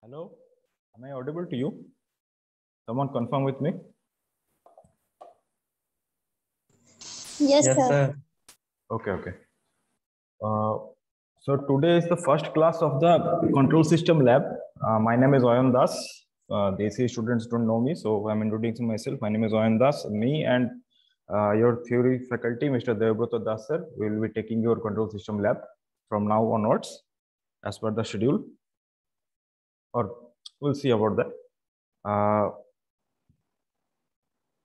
Hello, am I audible to you? Someone confirm with me. Yes, Yes, sir. sir. Okay. So today is the first class of the control system lab. My name is Oyan Das. The AC students don't know me, so I'm introducing myself. My name is Oyan Das. Me and your theory faculty, Mr. Devabrata Das sir, will be taking your control system lab from now onwards, as per the schedule. Or we'll see about that.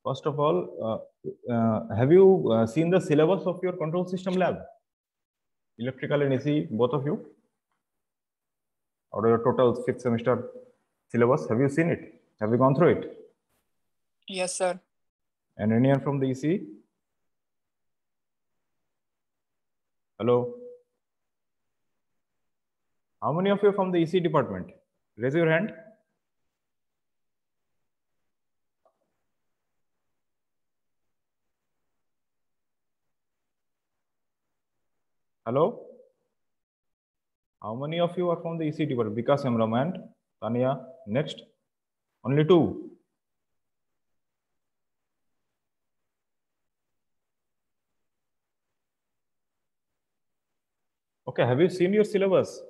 First of all, have you seen the syllabus of your control system lab? Electrical and AC, both of you? Or your total 5th semester syllabus? Have you seen it? Have you gone through it? Yes, sir. And anyone from the EC? Hello? How many of you from the EC department? Raise your hand. Hello? How many of you are from the EC department? Vikas Emram and Tanya. Next. Only two. Okay, have you seen your syllabus?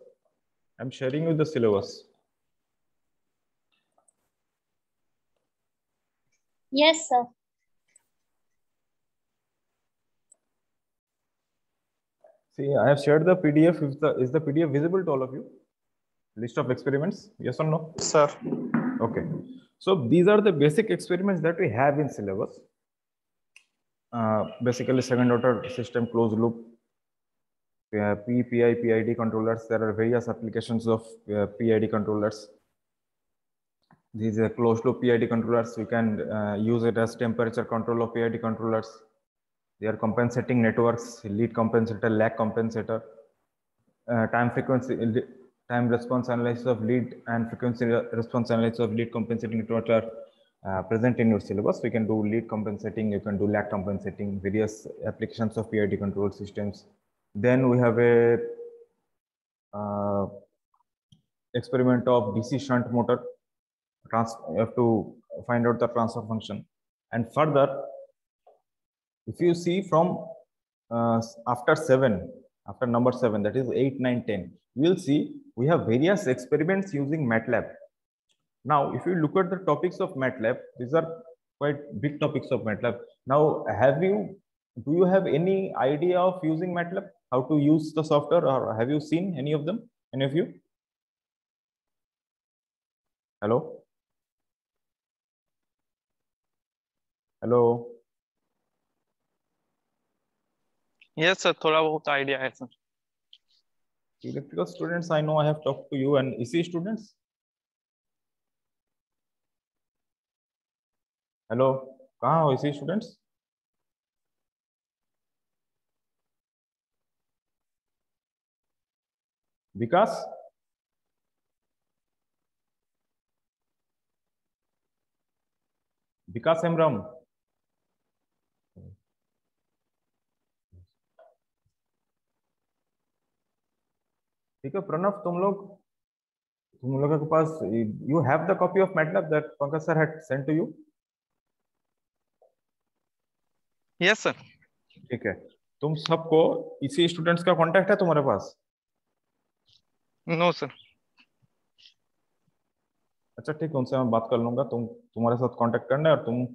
I'm sharing you the syllabus. Yes, sir. See, I have shared the PDF. Is the PDF visible to all of you? List of experiments, yes or no? Sir. Okay. So these are the basic experiments that we have in syllabus. Basically, second order system closed loop, PPI, PID controllers. There are various applications of PID controllers. These are closed loop PID controllers. We can use it as temperature control of PID controllers. They are compensating networks, lead compensator, lag compensator, time response analysis of lead and frequency response analysis of lead compensating networks are present in your syllabus. We can do lead compensating, you can do lag compensating, various applications of PID control systems. Then we have a experiment of DC shunt motor. You have to find out the transfer function. And further, if you see from after number 7, that is 8, 9, 10, you will see we have various experiments using MATLAB. Now, if you look at the topics of MATLAB, these are quite big topics of MATLAB. Now, do you have any idea of using MATLAB? How to use the software, or have you seen any of them? Any of you? Hello? Hello? Yes, sir. थोड़ा बहुत idea है, sir. Electrical students, I know I have talked to you, and EC students? Hello? कहाँ हो EC students? Vikas? Vikas Emram? ठीक है प्रणव, तुम लोगों के पास you have the copy of MATLAB that Pankaj sir had sent to you? Yes, sir. ठीक है, तुम सबको इसी स्टूडेंट्स का कांटेक्ट है तुम्हारे पास? No, sir. अच्छा ठीक है, उनसे मैं बात कर लूंगा, तुम्हारे साथ कांटेक्ट करना है। और तुम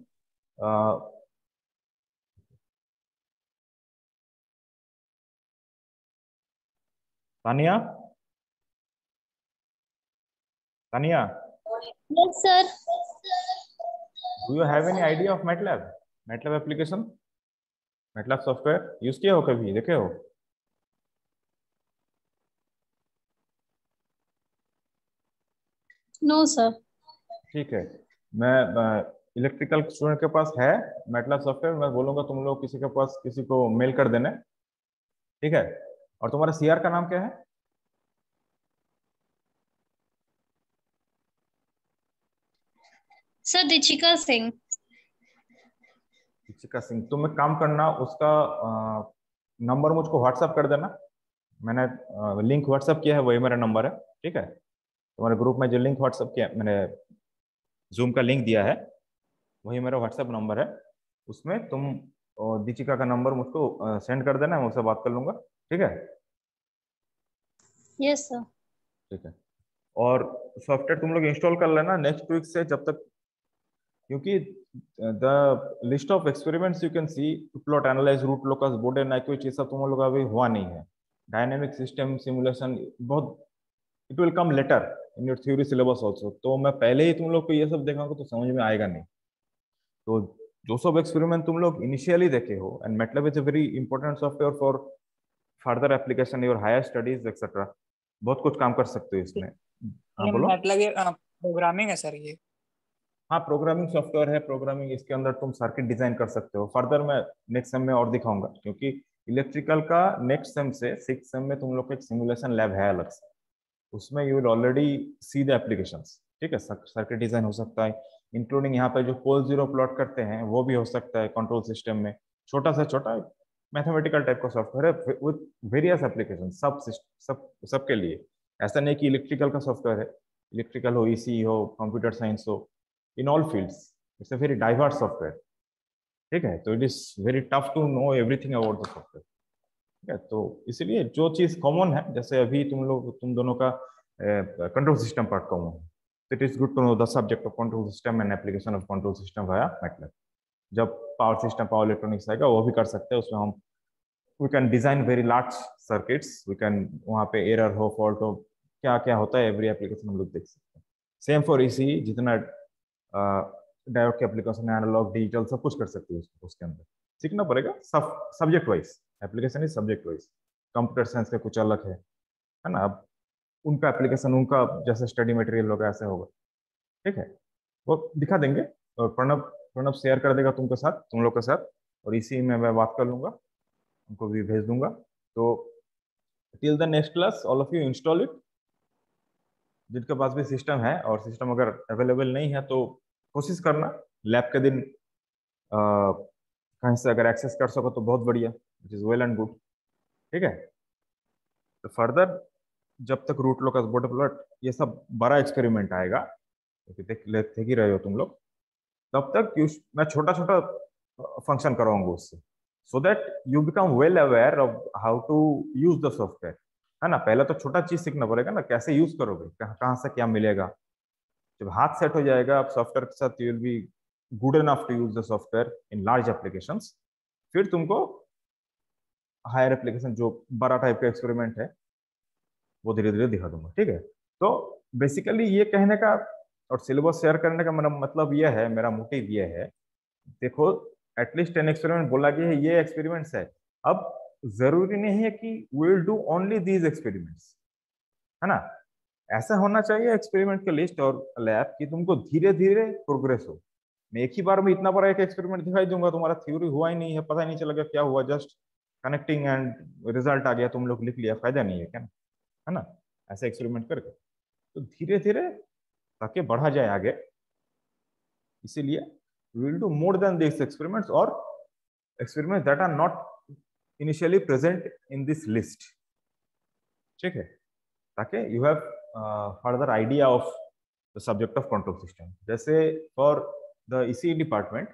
Tania? Tania? Yes, sir. Do you have any idea of MATLAB? MATLAB application? MATLAB software use किया हो कभी, देखे हो? No, sir. ठीक है, मैं इलेक्ट्रिकल स्टूडेंट के पास है MATLAB सॉफ्टवेयर, मैं बोलूंगा तुम लोग किसी के पास किसी को मेल कर देना, ठीक है? और तुम्हारा सीआर का नाम क्या है? Sir, Dichika Singh. Dikshika Singh, तुम एक काम करना, उसका नंबर मुझको व्हाट्सएप कर देना। मैंने लिंक व्हाट्सएप किया है, वही मेरा नंबर है, ठीक है? तुम्हारे ग्रुप में जो लिंक व्हाट्सएप किया मैंने, जूम का लिंक दिया है, वही मेरा व्हाट्सएप नंबर है। उसमें तुम दीपिका का नंबर मुझको सेंड कर देना, मैं उससे बात कर लूंगा। ठीक है? Yes sir. ठीक है। और सॉफ्टवेयर तुम लोग इंस्टॉल कर लेना नेक्स्ट वीक से, जब तक, क्योंकि the list of experiments you can see to plot analyse root locus Bode and एक्विच, ये सब तुम लोग अभी हुआ नहीं है। डायनेमिक सिस्टम सिमुलेशन बहुत, it will come later in your theory syllabus also. तो मैं पहले ही तुम लोग को ये सब देखाऊंगा तो समझ में आएगा नहीं। तो जो सब एक्सपेरिमेंट तुम लोग इनिशियली देखे हो, and MATLAB is a very important software for further application your higher studies etcetera, बहुत कुछ काम कर सकते हो इसमें। हाँ ये बोलो। मतलब ये प्रोग्रामिंग है सर ये? हाँ, प्रोग्रामिंग सॉफ्टवेयर है। प्रोग्रामिंग, इसके अंदर तुम सर्किट डिजाइन कर सकते हो। फर्दर मैं नेक्स्ट सेम में और दिखाऊंगा, क्योंकि इलेक्ट्रिकल का नेक्स्ट सेम से 6th सेम में तुम लोग का एक सिमुलेशन लैब है अलग से, उसमें you will already see the applications. ठीक है? सर्किट डिजाइन हो सकता है, इंक्लूडिंग यहाँ पे जो पोल जीरो प्लॉट करते हैं वो भी हो सकता है कंट्रोल सिस्टम में। छोटा से छोटा मैथमेटिकल टाइप का सॉफ्टवेयर है विद वेरियस एप्लीकेशन, सबके लिए। ऐसा नहीं कि इलेक्ट्रिकल का सॉफ्टवेयर है, इलेक्ट्रिकल हो, ईसी हो, कंप्यूटर साइंस हो, in all fields it's a very diverse software. ठीक है? तो it is very tough to know everything about the software. ठीक है? तो इसलिए जो चीज कॉमन है, जैसे अभी तुम दोनों का कंट्रोल सिस्टम पार्ट कॉमन है, तो it is good to know the subject of control system and application of control system via MATLAB। जब पावर सिस्टम, पावर इलेक्ट्रॉनिक्स आएगा, वो भी कर सकते हैं। उसमें हम we can design very large circuits, we can, वहाँ पे एरर हो, फॉल्ट हो, क्या क्या होता है एवरी एप्लीकेशन हम लोग देख सकते हैं। सेम फॉर इसी, जितना डायोड के एप्लीकेशन, एनालॉग, डिजिटल, सब कुछ कर सकते हो उसके अंदर। सीखना पड़ेगा सब subject wise, application is subject wise. Computer science का कुछ अलग है ना? अब उनका एप्लीकेशन, उनका जैसे स्टडी मटेरियल होगा ऐसे होगा। ठीक है? वो दिखा देंगे, और प्रणब प्रणब शेयर कर देगा तुमके साथ, तुम लोग के साथ, और इसी में मैं बात कर लूंगा, उनको भी भेज दूंगा। तो till the next class all of you install it, जिनके पास भी सिस्टम है, और सिस्टम अगर अवेलेबल नहीं है तो कोशिश करना लैब के दिन कहीं से अगर एक्सेस कर सको तो बहुत बढ़िया, which is well and good. ठीक है? तो फर्दर जब तक रूट लोकस बॉर्डर प्लॉट ये सब बड़ा एक्सपेरिमेंट आएगा, क्योंकि देख ही रहे हो तुम लोग, तब तक मैं छोटा छोटा फंक्शन कराऊंगा उससे, so that you become well aware of how to use the software. है ना? पहले तो छोटा चीज सीखना पड़ेगा ना, कैसे यूज करोगे, कहाँ से क्या मिलेगा। जब हाथ सेट हो जाएगा आप सॉफ्टवेयर के साथ, you will be good enough to use the software in large applications. फिर तुमको हायर एप्लीकेशन, जो बड़ा टाइप का एक्सपेरिमेंट है, वो धीरे धीरे दिखा दूंगा। ठीक है? तो बेसिकली ये कहने का और सिलेबस शेयर करने का मेरा मतलब ये है, मेरा मोटिव ये है, देखो एटलीस्ट 10 एक्सपेरिमेंट बोला गया है, ये एक्सपेरिमेंट्स है। अब जरूरी नहीं है कि we will do only these experiments, है ना? ऐसा होना चाहिए एक्सपेरिमेंट का लिस्ट और लैब कि तुमको धीरे धीरे प्रोग्रेस हो। मैं एक ही बार में इतना बड़ा एक एक्सपेरिमेंट दिखाई दूंगा, तुम्हारा थ्योरी हुआ ही नहीं है, पता ही नहीं चलेगा क्या हुआ, जस्ट कनेक्टिंग एंड रिजल्ट आ गया, तुम लोग लिख लिया, फायदा नहीं है क्या? है ना? ऐसे एक्सपेरिमेंट करके तो धीरे धीरे ताकि बढ़ा जाए आगे, इसीलिए we will do more than these experiments, or experiments that are not initially present in this list. ठीक है? ताकि you have further idea of the subject of control system. जैसे for the ECE department,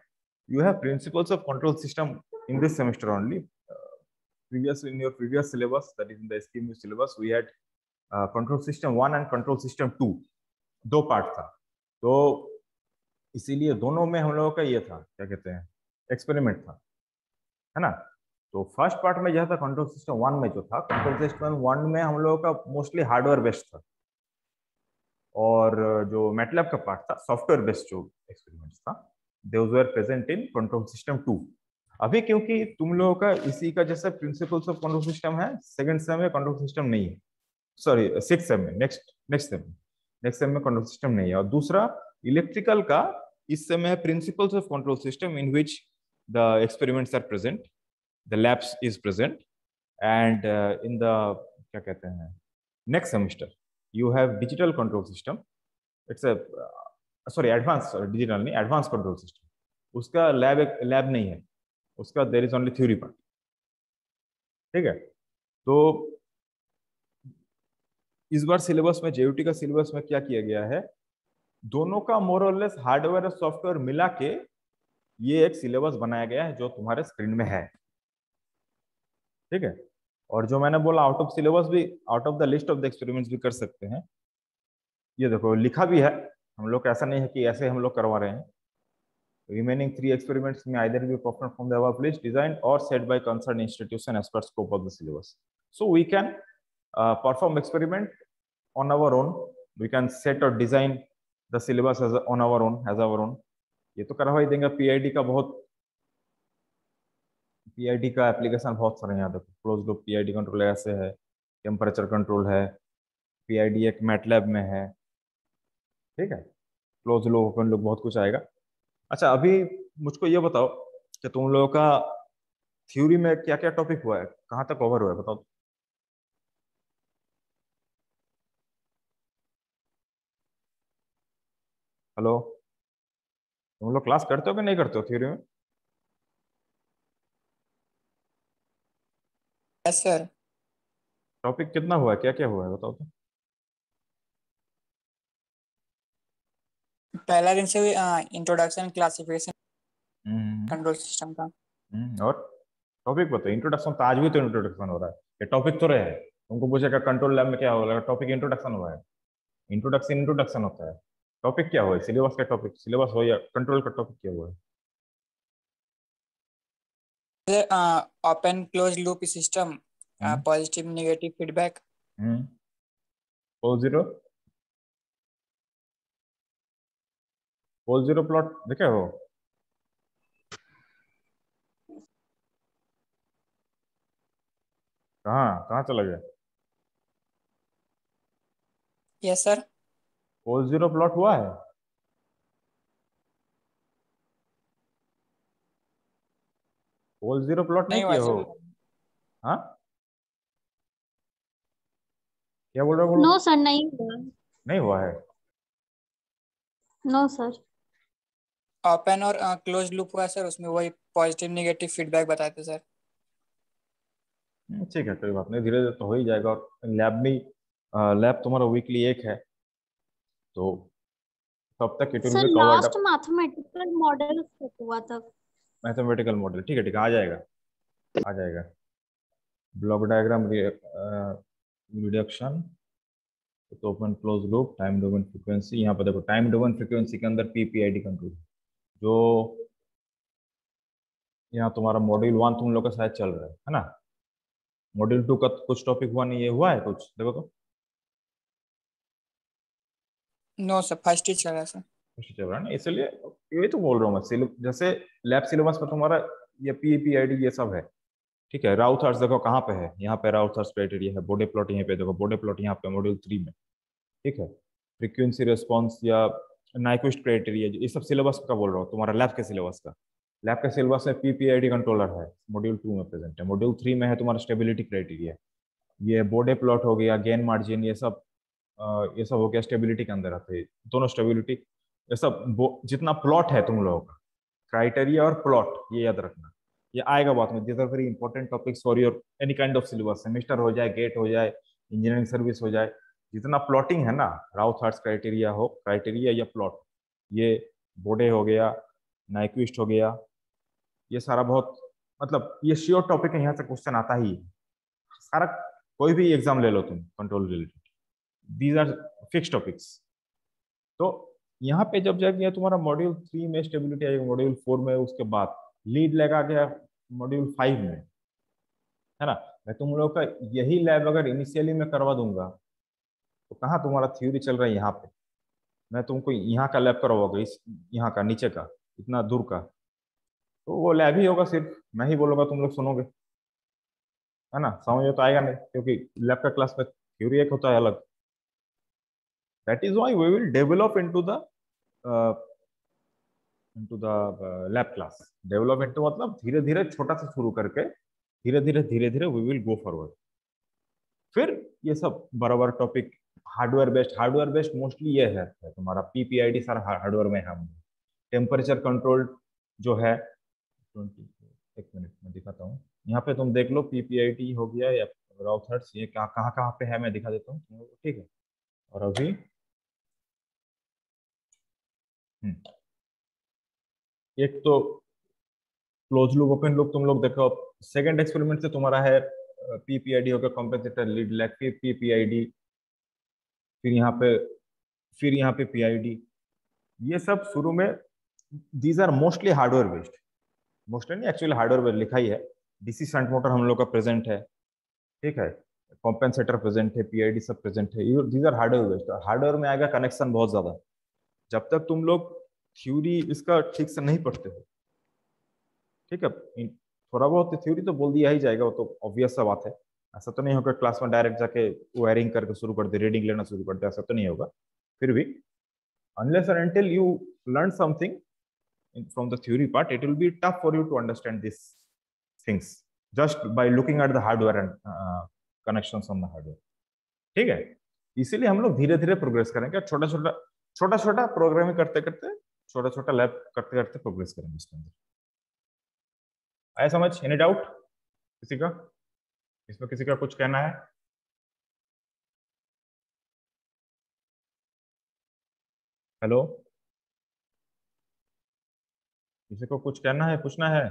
you have principles of control system in this semester only. Previous in your previous syllabus, that is in the SKMU syllabus, we had control system 1 and control system 2, दो part था। तो इसीलिए दोनों में हम लोगों का ये था, क्या कहते हैं, एक्सपेरिमेंट था, है ना? तो फर्स्ट पार्ट में यह था कंट्रोल सिस्टम 1 में, जो था कंट्रोल सिस्टम 1 में हम लोगों का मोस्टली हार्डवेयर बेस्ड था, और जो मैटलैब का पार्ट था सॉफ्टवेयर बेस्ड जो एक्सपेरिमेंट्स था, those were present in control system 2। अभी क्योंकि तुम लोगों का इसी का जैसा प्रिंसिपल्स ऑफ कंट्रोल सिस्टम है, सेकंड सेम में कंट्रोल सिस्टम नहीं है, सॉरी 6th सेम में, नेक्स्ट सेम में कंट्रोल सिस्टम नहीं है। और दूसरा इलेक्ट्रिकल का इस समय है principles of control system, in which the experiments are present, the labs is present, and in the क्या कहते हैं next semester you have digital control system. It's a sorry advance, digital नहीं, एडवांस कंट्रोल सिस्टम। उसका lab नहीं है, उसका there is only theory part. ठीक है? तो इस बार सिलेबस में, जेयूटी का सिलेबस में क्या किया गया है, दोनों का मोर और लेस हार्डवेयर और सॉफ्टवेयर मिला के ये एक सिलेबस बनाया गया है जो तुम्हारे स्क्रीन में है। ठीक है, और जो मैंने बोला आउट ऑफ सिलेबस भी, out of the list of the experiments भी कर सकते हैं। ये देखो लिखा भी है हम लोग, ऐसा नहीं है कि ऐसे हम लोग करवा रहे हैं। Remaining 3 experiments may either be performed from the above list, designed or set by concerned institution as per scope of the syllabus. So we can perform experiment on our own. We can set or design the syllabus as on our own, as our own. ये तो करवा ही देंगे। PID का बहुत, PID का application बहुत सारे यहाँ देखो, क्लोज लूप पीआईडी कंट्रोल ऐसे है, टेम्परेचर कंट्रोल है, पीआईडी एक मैटलैब में है। ठीक है, क्लोज लूप, ओपन लूप, बहुत कुछ आएगा। अच्छा, अभी मुझको ये बताओ कि तुम लोगों का थ्योरी में क्या क्या टॉपिक हुआ है, कहाँ तक कवर हुआ है, बताओ। हेलो, तुम लोग क्लास करते हो कि नहीं करते हो थ्योरी में? Yes sir. टॉपिक कितना हुआ है, क्या क्या हुआ है, बताओ तो। पहला दिन से इंट्रोडक्शन क्लासिफिकेशन हम्म कंट्रोल सिस्टम का। और टॉपिक बताओ। इंट्रोडक्शन तो आज भी तो इंट्रोडक्शन हो रहा है, ये टॉपिक तो रहे हैं। तुमको पूछेगा कंट्रोल लैब में क्या होगा, टॉपिक इंट्रोडक्शन हुआ है। इंट्रोडक्शन इंट्रोडक्शन होता है, टॉपिक क्या हुआ है, सिलेबस का टॉपिक, सिलेबस हो या कंट्रोल का टॉपिक क्या हुआ है। Open close loop system, positive negative feedback. Pole zero plot देखे हो? कहाँ कहाँ चला गया? Yes sir. Pole zero plot हुआ है? पोल जीरो प्लॉट नहीं नहीं हुआ किए हो? सर। हाँ, क्या बोल रहे हो, बोलो। नो सर, नहीं हुआ। नहीं हुआ है? No sir. ओपन और क्लोज लूप हुआ सर, उसमें वही पॉजिटिव नेगेटिव फीडबैक बताए थे सर। ठीक है, कोई बात नहीं, धीरे धीरे तो हो ही जाएगा। और लैब में, लैब तुम्हारा वीकली एक है, तो तब तक it will sir be covered last up. Mathematical model हुआ था। मैथमेटिकल मॉडल, ठीक है ठीक है, आ जाएगा आ जाएगा। ब्लॉक डायग्राम रिडक्शन, तो open close loop, time domain frequency. यहाँ पर देखो टाइम डोमेन फ्रीक्वेंसी के अंदर पीपीआईडी कंट्रोल, जो यहाँ तुम्हारा मॉड्यूल 1 तुम लोग का शायद चल रहा है ना। मॉड्यूल 2 का कुछ टॉपिक हुआ नहीं, ये हुआ है कुछ, देखो तो। नो सर, फर्स्ट ही चल रहा है सर। कुछ चल रहा है ना, इसलिए ये तो बोल रहा हूँ मैं। जैसे लैब सिलेबस में तुम्हारा ये पीपीआईडी ये सब है। ठीक है, राउथर्स देखो कहाँ पे है, यहाँ पे राउथर्स क्राइटेरिया है। बोडे प्लॉट यहाँ पे देखो, बोडे प्लॉट यहाँ पे मॉड्यूल 3 में। ठीक है, फ्रीक्वेंसी रिस्पॉन्स या नाइक्विस्ट क्राइटेरिया, ये सब सिलेबस का बोल रहा हूँ, तुम्हारा लैब के सिलेबस का। लैब के सिलेबस में पीपीआईडी कंट्रोलर है, मॉड्यूल 2 में प्रेजेंट है। मॉड्यूल 3 में है तुम्हारा स्टेबिलिटी क्राइटेरिया, ये बोडे प्लॉट हो गया, गेन मार्जिन, ये सब हो गया, स्टेबिलिटी के अंदर आते हैं दोनों। स्टेबिलिटी ये सब जितना प्लॉट है तुम लोगों का, क्राइटेरिया और प्लॉट, ये याद रखना। ये आएगा बाद में। These are very important topics for your any kind of syllabus, semester हो जाए, गेट हो जाए, इंजीनियरिंग सर्विस हो जाए। जितना प्लॉटिंग है ना, राउथ हार्ट्स क्राइटेरिया हो, क्राइटेरिया या प्लॉट, ये बोडे हो गया, नाइक्विस्ट हो गया, ये सारा बहुत, मतलब ये श्योर टॉपिक है, यहाँ से क्वेश्चन आता ही है सारा। कोई भी एग्जाम ले लो तुम control related, these are fix topics. तो यहाँ पे जब जाके तुम्हारा मॉड्यूल 3 में स्टेबिलिटी आएगा, मॉड्यूल 4 में, उसके बाद लीड लगा गया मॉड्यूल 5 में, है ना। मैं तुम लोग का यही लैब अगर इनिशियली मैं करवा दूंगा, तो कहाँ तुम्हारा थ्योरी चल रहा है यहाँ पे। मैं तुमको यहाँ का लैब करवाऊंगा, इस यहाँ का नीचे का, इतना दूर का, तो वो लैब ही होगा सिर्फ, मैं ही बोलूंगा, तुम लोग सुनोगे, है ना। समझ में तो आएगा नहीं, क्योंकि लैब का क्लास में थ्योरी एक होता है अलग। That is why we will develop into the lab class. Develop into मतलब धीरे धीरे छोटा से शुरू करके धीरे धीरे वी विल गो फॉरवर्ड। फिर ये सब बराबर टॉपिक हार्डवेयर बेस्ड मोस्टली ये है तुम्हारा पीपीआईडी सारा हार्डवेयर में है। टेम्परेचर कंट्रोल जो है 20, एक मिनट में दिखाता हूँ। यहाँ पे तुम देख लो, पीपीआईडी हो गया या राउथ हर्ट्ज, ये कहाँ कहाँ कहाँ पे है मैं दिखा देता हूँ तुम लोगों को, ठीक है। और अभी एक तो क्लोज लूप ओपन लूप तुम लोग देखो। सेकंड एक्सपेरिमेंट से तुम्हारा है पीपीआईडी होगा, कॉम्पेंसेटर लीड लैग, फिर पीपीआईडी, फिर यहाँ पे पीआईडी। ये सब शुरू में these are mostly hardware based, mostly नहीं एक्चुअली हार्डवेयर पे लिखा ही है। डीसी शंट मोटर हम लोग का प्रेजेंट है, ठीक है, कॉम्पेंसेटर प्रेजेंट है, पीआईडी सब प्रेजेंट है। These are hardware based. Hardware में आएगा कनेक्शन बहुत ज्यादा। जब तक तुम लोग थ्योरी इसका ठीक से नहीं पढ़ते हो, ठीक है, थोड़ा बहुत थ्योरी तो बोल दिया ही जाएगा, वो तो ऑब्वियस सा बात है। ऐसा तो नहीं होगा क्लास में डायरेक्ट जाके वायरिंग करके शुरू कर दे, रीडिंग लेना शुरू कर दे, ऐसा तो नहीं होगा। फिर भी unless and until you learn something from the theory part, it will be tough for you to understand these things just by looking at the hardware and connections on the hardware, ठीक है। इसीलिए हम लोग धीरे धीरे progress करेंगे, छोटा छोटा प्रोग्रामिंग करते करते, छोटा छोटा लैब करते करते प्रोग्रेस करेंगे इसके अंदर। आया समझ? एनी डाउट किसी का? इसमें किसी का कुछ कहना है? हेलो, किसी को कुछ कहना है, पूछना है?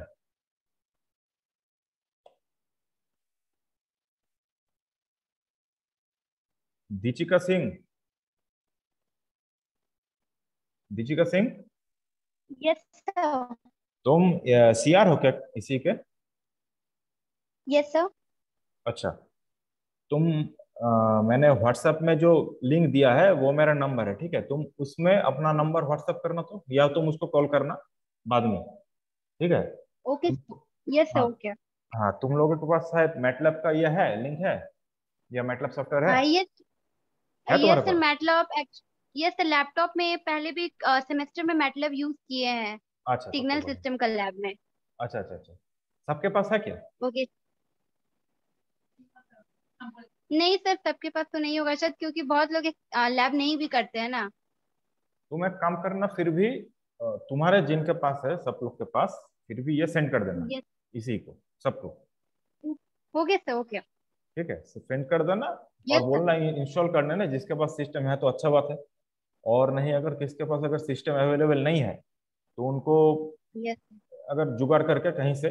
दीचिका सिंह, दीचिका सिंह, Yes, sir. तुम सीआर हो क्या इसी के? Yes, sir. अच्छा, तुम मैंने व्हाट्सएप में जो लिंक दिया है वो मेरा नंबर है, ठीक है। तुम उसमें अपना नंबर व्हाट्सएप करना, तो या तुम उसको कॉल करना बाद में, ठीक है। Okay. Yes, sir. हाँ Okay. हाँ, तुम लोगों के पास शायद मैटलैब का ये है, लिंक है, या मैटलैब सॉफ्टवेयर है? Yes. है तुम्हारे Yes, sir. पास? MATLAB. Yes, sir. लैपटॉप में पहले भी सेमेस्टर में MATLAB यूज किए हैं, अच्छा, तब तो सिग्नल बढ़िया। सिस्टम का लैब में। अच्छा अच्छा अच्छा, सबके पास है क्या? ओके। नहीं सर, सबके पास तो नहीं होगा शायद, क्योंकि बहुत लोग लैब नहीं भी करते हैं ना। तुम एक काम करना, फिर भी तुम्हारे जिनके पास है, सब लोग के पास, फिर भी ये सेंड कर देना यस। इसी को, सबको, ओके सर। ओके। ठीक है। सेंड कर देना और यस सर। बोलना इंस्टॉल करने ना, जिसके पास सिस्टम है तो अच्छा बात है, और नहीं अगर किसके पास अगर सिस्टम अवेलेबल नहीं है तो उनको यस। अगर जुगाड़ करके कहीं से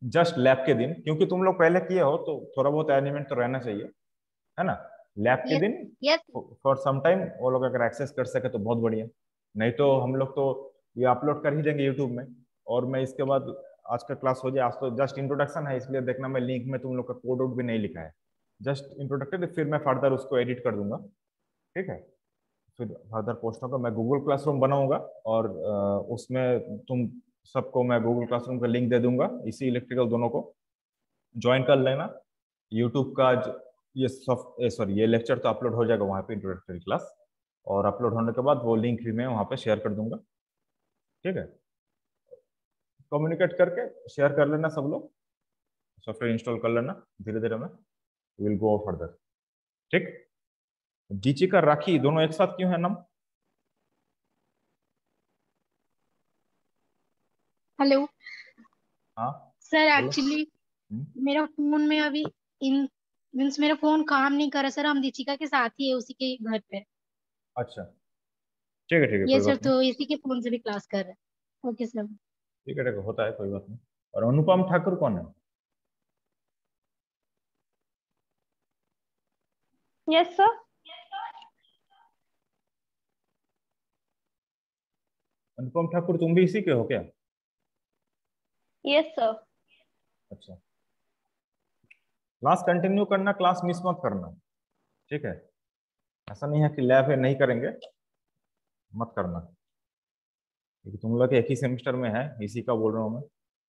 जस्ट लैब के दिन, क्योंकि तुम लोग पहले किए हो तो थोड़ा बहुत एलिमेंट तो रहना चाहिए, है ना। लैब के यस। दिन यस। फॉर सम टाइम वो लोग अगर एक्सेस कर सके तो बहुत बढ़िया, नहीं तो हम लोग तो ये अपलोड कर ही देंगे यूट्यूब में। और मैं इसके बाद आज का क्लास हो जाए, आज तो जस्ट इंट्रोडक्शन है, इसलिए देखना मैं लिंक में तुम लोग का कोड वोड भी नहीं लिखा है, जस्ट इंट्रोडक्टरी, फिर मैं फर्दर उसको एडिट कर दूंगा, ठीक है। फिर फर्दर पोस्ट होगा, मैं गूगल क्लासरूम बनाऊंगा और उसमें तुम सबको मैं गूगल क्लासरूम का लिंक दे दूंगा, इसी इलेक्ट्रिकल दोनों को ज्वाइन कर लेना। यूट्यूब का ये सॉरी ये लेक्चर तो अपलोड हो जाएगा वहाँ पे, इंट्रोडक्टरी क्लास, और अपलोड होने के बाद वो लिंक भी मैं वहाँ पे शेयर कर दूंगा, ठीक है। कम्युनिकेट करके शेयर कर लेना सब लोग, सॉफ्टवेयर इंस्टॉल कर लेना, धीरे धीरे में विल गो फर्दर, ठीक। डीची का राखी दोनों एक साथ क्यों है नाम? हेलो हाँ सर, बोलो। एक्चुअली मेरा फोन में अभी इन मीन्स मेरा फोन काम नहीं कर रहा सर। हम दीचिका के साथ ही है, उसी के घर पे। अच्छा, ठीक है, ये कोई सर, बात नहीं, तो इसी के फोन से भी क्लास कर रहे हैं। Okay sir. ठीक है, होता है, कोई बात नहीं। और अनुपम ठाकुर कौन है? Yes sir. अनुपम ठाकुर तुम भी इसी के हो क्या? Yes sir. अच्छा, क्लास कंटिन्यू करना, क्लास मिस मत करना, ठीक है। ऐसा नहीं है कि लैब है नहीं करेंगे, मत करना, क्योंकि तुम लोग एक ही सेमेस्टर में है, इसी का बोल रहा हूँ मैं।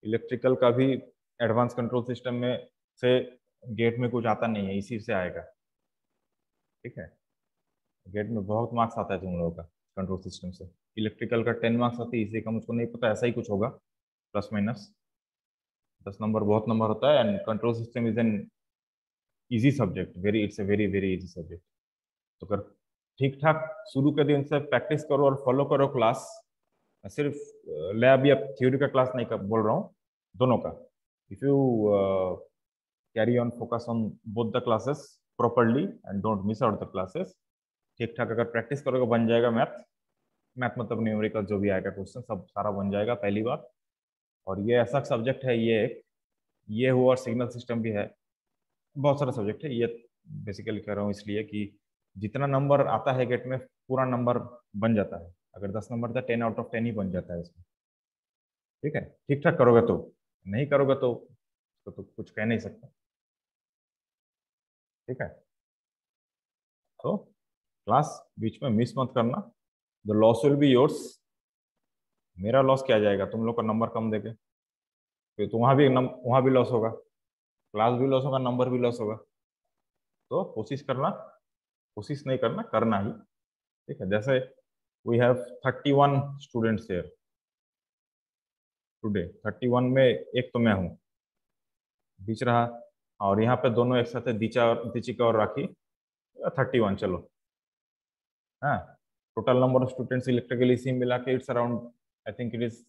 इलेक्ट्रिकल का भी एडवांस कंट्रोल सिस्टम में से गेट में कुछ आता नहीं है, इसी से आएगा, ठीक है। गेट में बहुत मार्क्स आता है तुम लोगों का कंट्रोल सिस्टम से। इलेक्ट्रिकल का 10 मार्क्स आते हैं, इसी का मुझको नहीं पता, ऐसा ही कुछ होगा, प्लस माइनस 10 नंबर बहुत नंबर होता है। And control system is an easy subject, very it's a very very easy subject. तो अगर ठीक ठाक शुरू के दिन से प्रैक्टिस करो और फॉलो करो क्लास, सिर्फ लैब या थ्योरी का क्लास नहीं कर बोल रहा हूँ, दोनों का। If you carry on, focus on both the classes properly and don't miss out the classes. ठीक ठाक अगर प्रैक्टिस करोगे बन जाएगा मैथ। मैथ मतलब न्यूमेरिकल जो भी आएगा क्वेश्चन सब सारा बन जाएगा पहली बात। और ये ऐसा सब्जेक्ट है, ये हुआ और सिग्नल सिस्टम भी है, बहुत सारा सब्जेक्ट है। ये बेसिकली कह रहा हूँ इसलिए कि जितना नंबर आता है गेट में पूरा नंबर बन जाता है। अगर 10 नंबर था 10 आउट ऑफ 10 ही बन जाता है इसमें। ठीक है, ठीक ठाक करोगे तो, नहीं करोगे तो कुछ कह नहीं सकता। ठीक है, तो क्लास बीच में मिस मत करना। The loss will be yours. मेरा लॉस क्या जाएगा, तुम लोग का नंबर कम देके, फिर तो वहां भी लॉस होगा, क्लास भी लॉस होगा, नंबर भी लॉस होगा। तो कोशिश नहीं करना, करना ही। ठीक है, जैसे we have 31 students here today. 31 में एक तो मैं हूँ, बीच रहा, और यहाँ पे दोनों एक साथ है, दीचिका और राखी। 31 चलो। हाँ, total number of students electrical इसी मिला के it's around, I think it is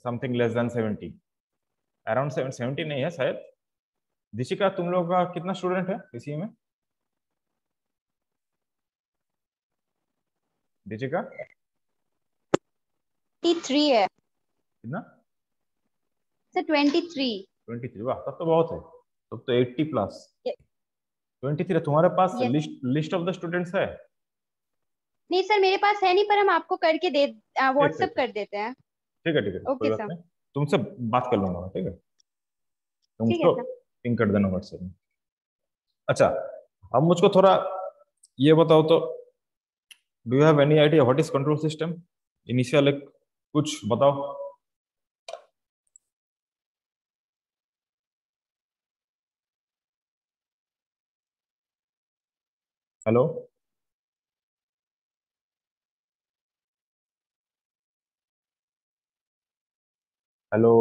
something less than 70, around 70 नहीं है शायद। दीशिका तुम लोग का कितना स्टूडेंट है इसी में? दीशिका 23 है कितना? सर, 23। 23, वाह तब तो बहुत है, तब तो 80 प्लस। Yes. 23 तुम्हारे पास Yes. List of the students है? नहीं सर, मेरे पास है नहीं, पर हम आपको करके दे व्हाट्सएप ठीक कर देते हैं। है, कोई ओके बात सर। नहीं, तुमसे बात कर लूंगा मैं। ठीक है, तुम ठीक है मुझको सर। पिंग कर देना व्हाट्सएप में। अच्छा, अब मुझको थोड़ा ये बताओ तो, do you have any idea what is control system? Initial एक कुछ बताओ। हेलो हेलो,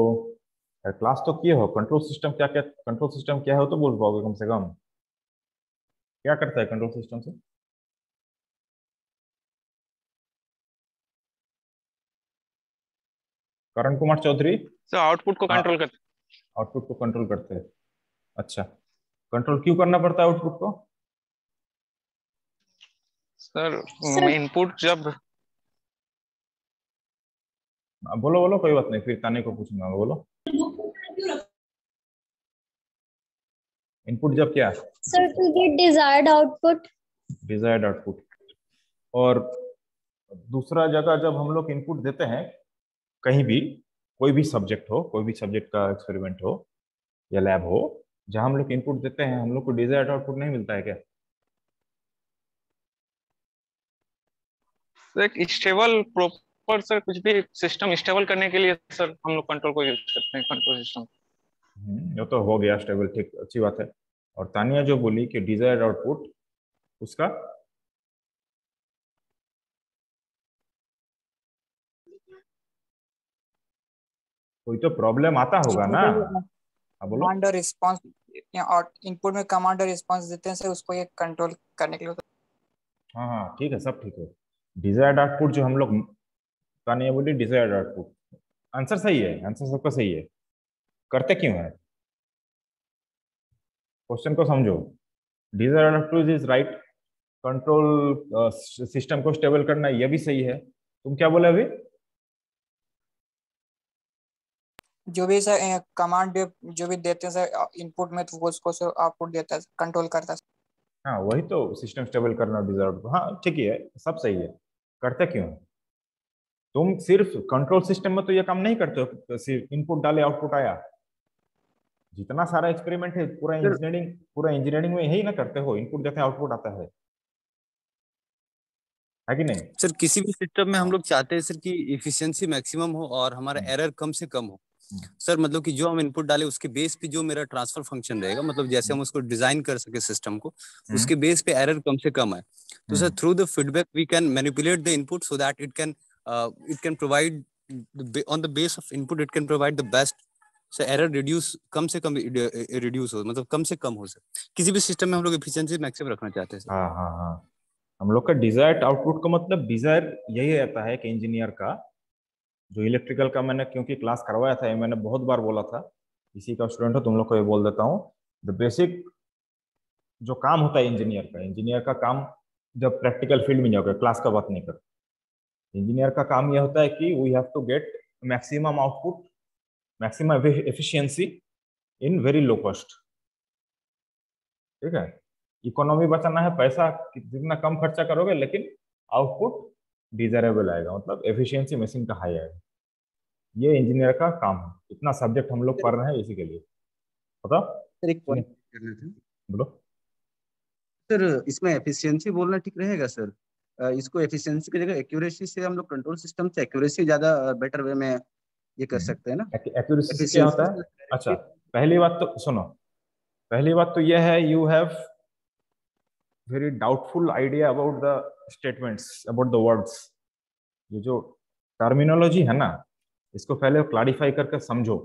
क्लास तो किए हो, कंट्रोल सिस्टम क्या क्या, कंट्रोल सिस्टम क्या है तो बोल पाओगे कम से कम, क्या करता है कंट्रोल सिस्टम से? करण कुमार चौधरी। सर आउटपुट को हाँ, कंट्रोल करते आउटपुट को कंट्रोल करते हैं। अच्छा, कंट्रोल क्यों करना पड़ता है आउटपुट को? सर सर इनपुट जब बोलो बोलो, कोई बात नहीं, फिर ताने को पूछूंगा, बोलो। इनपुट जब क्या? Sir to get desired output. Desired output. और दूसरा जगह जब हम लोग इनपुट देते हैं कहीं भी, कोई भी सब्जेक्ट हो, कोई भी सब्जेक्ट का एक्सपेरिमेंट हो या लैब हो, जहां हम लोग इनपुट देते हैं हम लोग को डिजायर्ड आउटपुट नहीं मिलता है क्या? एक स्टेबल प्रॉपर सर कुछ भी सिस्टम स्टेबल करने के लिए सर हम लोग कंट्रोल को यूज करते हैं, कंट्रोल सिस्टम। ये तो हो गया स्टेबल, ठीक, अच्छी बात है। और तानिया जो बोली कि डिजायर्ड आउटपुट, उसका कोई तो प्रॉब्लम आता होगा ना? हाँ बोलो। कमांड और रिस्पॉन्स और इनपुट में कमांड और रिस्पॉन्स देते हैं सर, उसको ये कंट्रोल करने के लिए। हाँ हाँ ठीक है, सब ठीक है। डिजायर्ड आउटपुट जो हम लोग, तानिया बोली डिजायर्ड आउटपुट, आंसर सही है, आंसर सबका सही है। करते क्यों है, क्वेश्चन को समझो। Desired output is right, control system को स्टेबल करना ये भी सही है। तुम क्या बोले अभी? जो भी सर कमांड जो भी देते हैं सर इनपुट में, तो वो उसको सर आउटपुट देता है, कंट्रोल करता है। हाँ वही तो, सिस्टम स्टेबल करना डिजायर्ड, हाँ ठीक ही है, सब सही है। करते क्यों है? तुम सिर्फ कंट्रोल सिस्टम में तो ये काम नहीं करते हो, सिर्फ इनपुट डाले आउटपुट आया। जितना सारा एक्सपेरिमेंट है पूरा इंजीनियरिंग में यही ना करते हो, इनपुट देते हैं आउटपुट आता है कि नहीं? सर किसी भी सिस्टम में हम लोग चाहते हैं सर कि इफिशिएंसी मैक्सिमम हो और हमारा हम्म, एरर कम से कम हो। हम्म, सर मतलब कि जो हम इनपुट डालें उसके बेस पे जो मेरा ट्रांसफर फंक्शन रहेगा, मतलब जैसे हम्म, हम उसको डिजाइन कर सके सिस्टम को, हम्म, उसके बेस पे एरर कम से कम है। तो sir hmm. Through the feedback we can manipulate the input so that it can provide on the base of input it can provide the best. Sir error reduce कम से कम रिड्यूस हो, मतलब कम से कम हो सर। किसी भी सिस्टम में हम लोग एफिशिएंसी मैक्सिमम रखना चाहते हैं सर। हाँ हाँ हाँ, हम लोग का डिजायर्ड आउटपुट का मतलब, डिजायर यही रहता है कि इंजीनियर का, जो इलेक्ट्रिकल का मैंने क्योंकि क्लास करवाया था, ये मैंने बहुत बार बोला था, इसी का स्टूडेंट हो तुम लोग को ये बोल देता हूँ। द बेसिक जो काम होता है इंजीनियर का काम, जब प्रैक्टिकल फील्ड में जाओगे, क्लास का बात नहीं कर, इंजीनियर का काम यह होता है कि we have to get maximum output, maximum efficiency in very low cost. ठीक है, इकोनॉमी बचाना है, पैसा जितना कम खर्चा करोगे लेकिन आउटपुट डिजायरेबल आएगा, मतलब एफिशिएंसी मशीन का हाई आएगा। ये इंजीनियर का काम है। इतना सब्जेक्ट हम लोग पढ़ रहे हैं इसी के लिए। बताओ सर एक पॉइंट करना था। बोलो। सर इसमें एफिशिएंसी बोलना ठीक रहेगा सर? इसको एफिशिएंसी की जगह एक्यूरेसी से हम लोग कंट्रोल सिस्टम से एक्यूरेसी ज्यादा बेटर वे में ये कर सकते हैं ना? एक्यूरेसी से क्या होता है? अच्छा, पहली बात तो सुनो, पहली बात तो यह है, you have very doubtful idea about the statements, about the words. ये जो टर्मिनोलॉजी है ना, इसको पहले क्लैरिफाई करके समझो।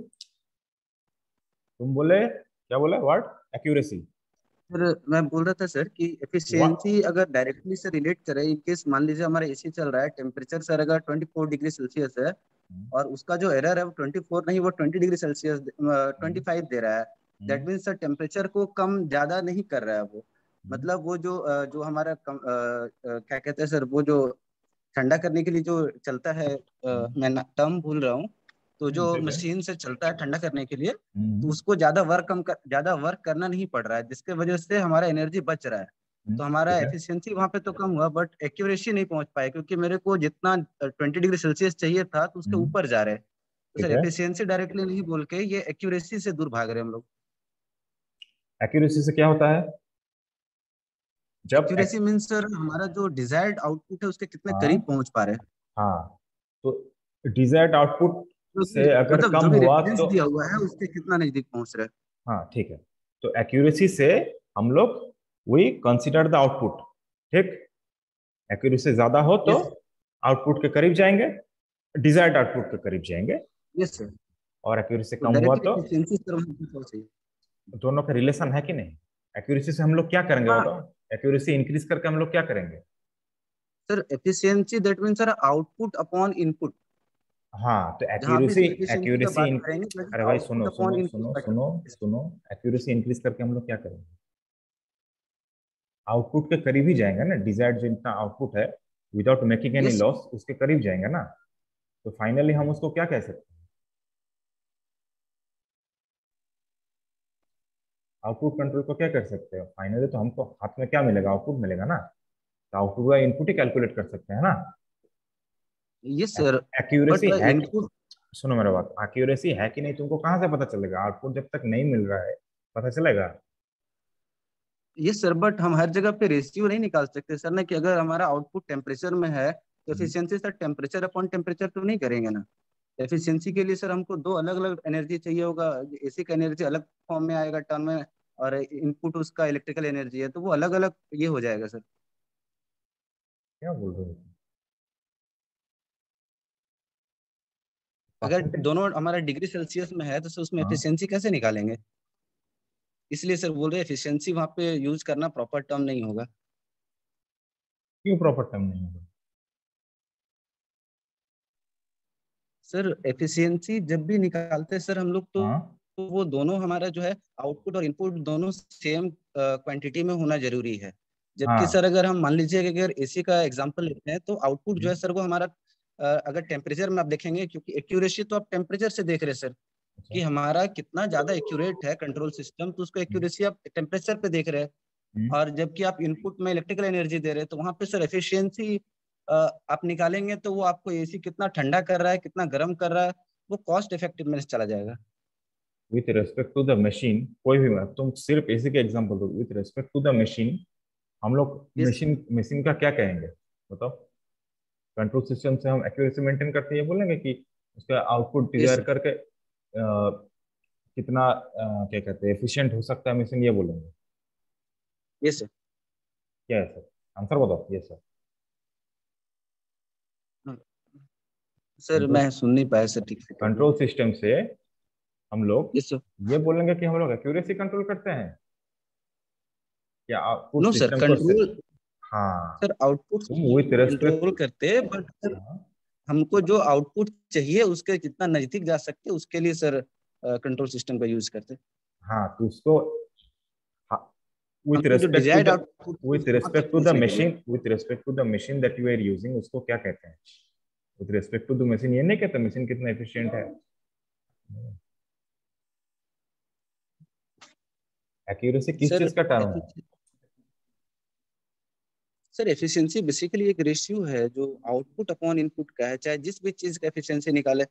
तुम बोले क्या बोले वर्ड? एक्यूरेसी। सर मैं बोल रहा था सर कि एफिशिएंसी अगर डायरेक्टली से रिलेट करें, इन केस मान लीजिए हमारा एसी चल रहा है, टेम्परेचर सर अगर 24 डिग्री सेल्सियस है और उसका जो एरर है वो 24 नहीं, वो 20 डिग्री सेल्सियस 25 दे रहा है, दैट मीन्स सर टेम्परेचर को कम ज्यादा नहीं कर रहा है वो। मतलब वो जो हमारा क्या कहते हैं सर, वो जो ठंडा करने के लिए जो चलता है, मैं टर्म भूल रहा हूँ, तो जो मशीन से चलता है ठंडा करने के लिए, तो उसको ज्यादा वर्क करना नहीं पड़ रहा है, जिसके वजह से हमारा एनर्जी बच रहा है। तो हमारा एफिशिएंसी वहां पे तो कम हुआ, बट एक्यूरेसी नहीं पहुंच पाए, क्योंकि मेरे को जितना 20 डिग्री सेल्सियस चाहिए था तो उसके ऊपर जा रहे हैं। तो सर एफिशिएंसी डायरेक्टली नहीं बोल के ये एक्यूरेसी से दूर भाग रहे हैं हम लोग। एक्यूरेसी से क्या होता है? जब एक्यूरेसी मींस सर हमारा जो डिजायर्ड आउटपुट है उसके कितने करीब पहुंच पा रहे हैं। हाँ, तो डिजायर्ड आउटपुट से अगर मतलब कम जो भी हुआ रेफरेंस तो दिया हुआ है उसके कितना नजदीक पहुंच रहा है। हाँ ठीक है, तो एक्यूरेसी से हम लोग वी कंसीडर द आउटपुट। ठीक, एक्यूरेसी ज्यादा हो तो आउटपुट के करीब जाएंगे, डिजायर्ड आउटपुट के करीब जाएंगे। Yes sir. और एक्यूरेसी तो कम हुआ तो एफिशिएंसी सर वहाँ पे पहुंच चाहिए। दोनों का रिलेशन है कि नहीं? एक्यूरेसी से हम लोग क्या करेंगे हाँ बताओ? एक्यूरेसी इंक्रीज करके हम लोग क्या करेंगे? Sir, efficiency that means sir output upon input. हाँ, तो जहाँ भी एक्यूरेसी एफिशिएंसी का एक्यूरेसी बात करेंगे, अरे भाई आउटपुट सुनो अपॉन सुनो इनपुट सुनो बेटर। सुनो सुनो, एक्यूरेसी इंक्रीज करके हम लोग क्या करेंगे? आउटपुट के करीब ही जाएंगे ना, डिजायर्ड जो इतना आउटपुट है without making any yes loss, उसके करीब जाएंगे ना। तो फाइनली हम उसको क्या कह सकते हैं? आउटपुट कंट्रोल को क्या कर सकते हैं फाइनली? तो हमको हाथ में क्या मिलेगा? आउटपुट मिलेगा ना। तो आउटपुट का इनपुट ही कैलकुलेट कर सकते हैं ना। Yes sir. बट एक्यूरेसी है कि, इनपुट, सुनो मेरा बात, एक्यूरेसी है कि नहीं तुमको कहाँ से पता चलेगा? आउटपुट जब तक नहीं मिल रहा है पता चलेगा? यस सर, बट हम हर जगह पे रेशियो नहीं निकाल सकते सर ना, कि अगर हमारा आउटपुट टेम्परेचर में है तो efficiency sir temperature upon temperature तो नहीं करेंगे ना। एफिशिएंसी के लिए सर हमको दो अलग अलग एनर्जी चाहिए होगा। एसी का एनर्जी अलग फॉर्म में आएगा टर्म में, और इनपुट उसका इलेक्ट्रिकल एनर्जी है, तो वो अलग अलग ये हो जाएगा सर। क्या बोल रहे हो? अगर दोनों हमारा डिग्री सेल्सियस में है तो सर उसमें हाँ, एफिशिएंसी कैसे निकालेंगे? इसलिए सर बोल रहे हैं एफिशिएंसी वहाँ पे यूज करना प्रॉपर टर्म नहीं होगा। क्यों प्रॉपर टर्म नहीं होगा? सर एफिशिएंसी जब भी निकालते हैं सर हम लोग, हाँ तो वो दोनों हमारा जो है आउटपुट और इनपुट दोनों सेम क्वांटिटी में होना जरूरी है। जबकि हाँ। सर अगर हम मान लीजिए कि अगर एसी का एग्जांपल लेते हैं तो आउटपुट जो है सर वो हमारा अगर टेम्परेचर में आप देखेंगे, क्योंकि एक्यूरेसी तो आप टेम्परेचर से देख रहे हैं सर अच्छा। कि हमारा कितना ज्यादा एक्यूरेट है कंट्रोल सिस्टम, तो उसको एक्यूरेसी आप टेम्परेचर पे देख रहे हैं। और जबकि आप इनपुट में इलेक्ट्रिकल एनर्जी दे रहे हैं, तो वहां पे सर एफिशिएंसी आप निकालेंगे तो वो आपको एसी कितना ठंडा कर रहा है, कितना गर्म कर रहा है, वो कॉस्ट इफेक्टिवनेस चला जाएगा। With respect to the machine, कोई भी मत, तुम सिर्फ इसी के एग्जांपल दो। With respect to the machine, हम लोग Yes. मशीन मशीन का क्या कहेंगे बताओ? कंट्रोल सिस्टम से हम एक्यूरेसी मेंटेन करते हैं, ये बोलेंगे कि उसका आउटपुट Yes, डिजायर करके कितना क्या कहते हैं एफिशिएंट हो सकता है मशीन, ये बोलेंगे? yes sir. क्या है सर? आंसर बताओ। ये सर सर मैं सुन नहीं पाया सर ठीक से। कंट्रोल सिस्टम से हम लोग यस सर। ये बोलेंगे कि हम लोग एक्यूरेसी कंट्रोल करते हैं या आउटपुट नो सर, सिस्टम को कंट्रोल हाँ, sir output with respect, control करते हैं, बट हमको जो आउटपुट चाहिए उसके जितना नजदीक जा सकते उसके लिए सर कंट्रोल सिस्टम का यूज करते हैं। हाँ तो उसको with हमको जो respect to desired the output with उसको respect प्राप्त to the करने के लिए। machine with respect to the machine that you are using, उसको क्या कहते हैं? with respect to the machine ये नहीं कहते मशीन कितना एफिशिएंट है। एक्यूरेसी किस चीज का टर्म है? सर एफिशिएंसी बेसिकली एक रेशियो है जो आउटपुट अपॉन इनपुट का है, चाहे जिस भी चीज का एफिशिएंसी निकाले।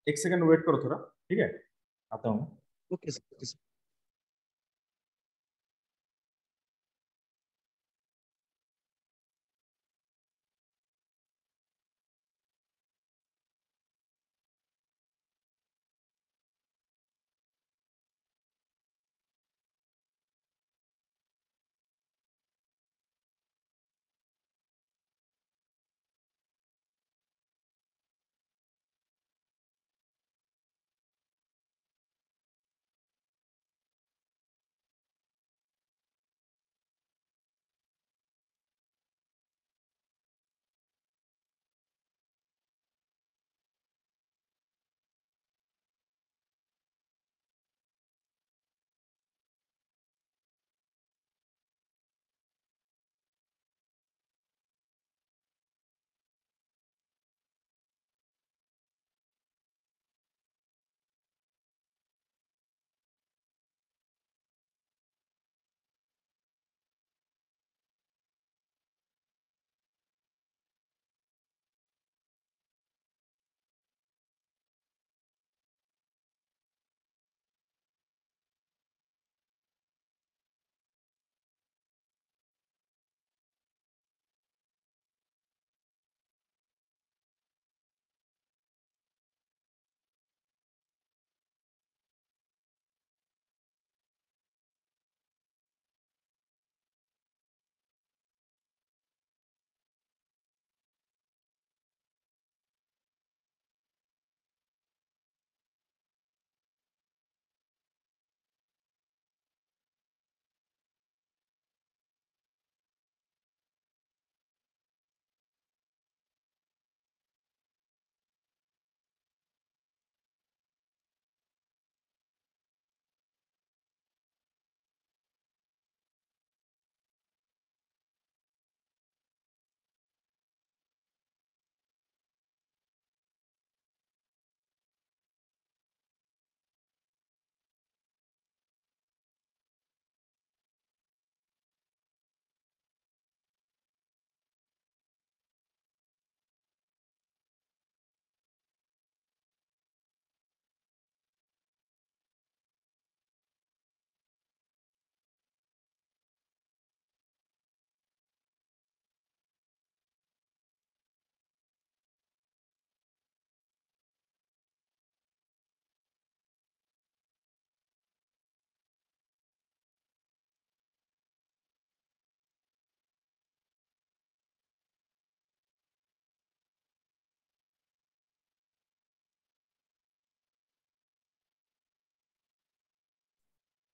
एक सेकंड वेट करो थोड़ा, ठीक है, आता हूँ। Okay sir.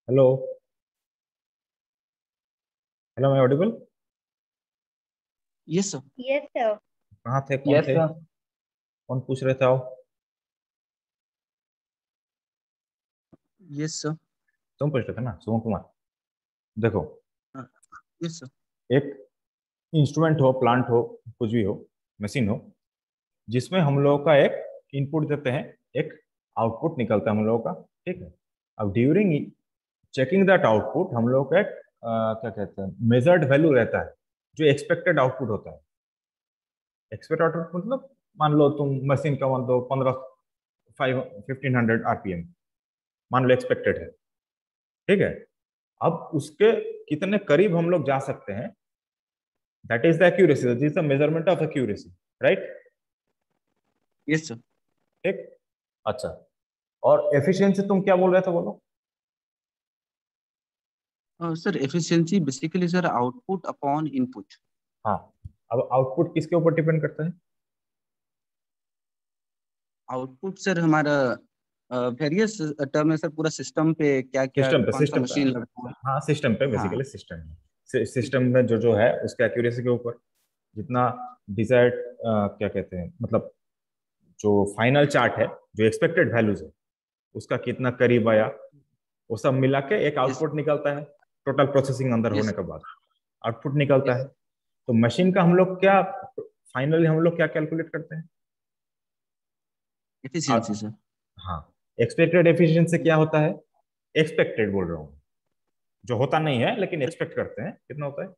हेलो हेलो, मैं Audible? Yes sir. Yes sir. कहाँ थे, कौन थे, कौन पूछ रहे थे? आओ। Yes sir. तुम पूछ रहे थे ना, सुमन कुमार। देखो, यस सर। एक इंस्ट्रूमेंट हो, प्लांट हो, कुछ भी हो, मशीन हो, जिसमें हम लोगों का एक इनपुट देते हैं, एक आउटपुट निकलता है हम लोगों का, ठीक है। अब ड्यूरिंग चेकिंग दैट आउटपुट हम लोग का एक क्या कहते हैं, मेजर्ड वैल्यू रहता है, जो एक्सपेक्टेड आउटपुट होता है। एक्सपेक्टेड आउटपुट मतलब मान लो तुम मशीन का मान दो 1500 आरपीएम मान लो एक्सपेक्टेड है, ठीक है। अब उसके कितने करीब हम लोग जा सकते हैं, that is the accuracy, that is the measurement of accuracy, right? Yes sir. ठीक, अच्छा। और एफिशिएंसी तुम क्या बोल रहे थे, बोलो। Sir efficiency basically sir output upon input. हाँ, अब आउटपुट किसके ऊपर डिपेंड करता है? आउटपुट सर हमारा वेरियस टर्म है सर, पूरा सिस्टम पे क्या क्या सिस्टम पे, कौन सा सिस्टम पे, मशीन लगता है। हाँ सिस्टम पे, हाँ बेसिकली सिस्टम है, सिस्टम में जो जो है उसके एक्यूरेसी के ऊपर जितना डिजायर्ड क्या कहते हैं, मतलब जो फाइनल चार्ट है, जो एक्सपेक्टेड वैल्यूज है उसका कितना करीब आया, वो सब मिला के एक आउटपुट निकलता है। टोटल प्रोसेसिंग अंदर होने के बाद आउटपुट निकलता है। तो मशीन का हम लोग क्या फाइनली हम लोग क्या कैलकुलेट करते हैं? Efficiency sir. हाँ, एक्सपेक्टेड एफिशिएंसी क्या होता है? एक्सपेक्टेड बोल रहा हूँ, जो होता नहीं है लेकिन एक्सपेक्ट करते हैं, कितना होता है?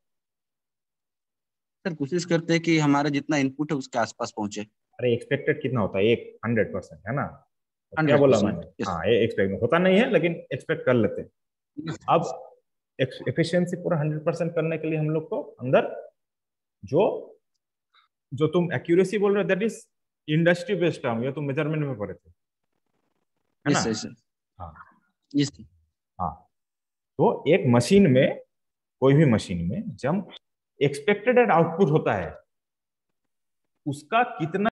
सर कोशिश करते हैं कि हमारा जितना इनपुट है उसके आसपास पहुंचे। अरे एक्सपेक्टेड कितना होता है? 100% है ना? तो क्या बोला 100%। मैंने? हाँ, ये एक्सपेक्ट होता नहीं है लेकिन एक्सपेक्ट कर लेते हैं। अब एफिशिएंसी पूरा 100% करने के लिए हम लोग को अंदर जो जो तुम एक्यूरेसी बोल रहे हो, that is industry based term, ये तुम मेजरमेंट में पढ़े थे, है ना? Yes sir. हाँ यस। हाँ। तो एक मशीन में, कोई भी मशीन में जब एक्सपेक्टेड आउटपुट होता है उसका कितना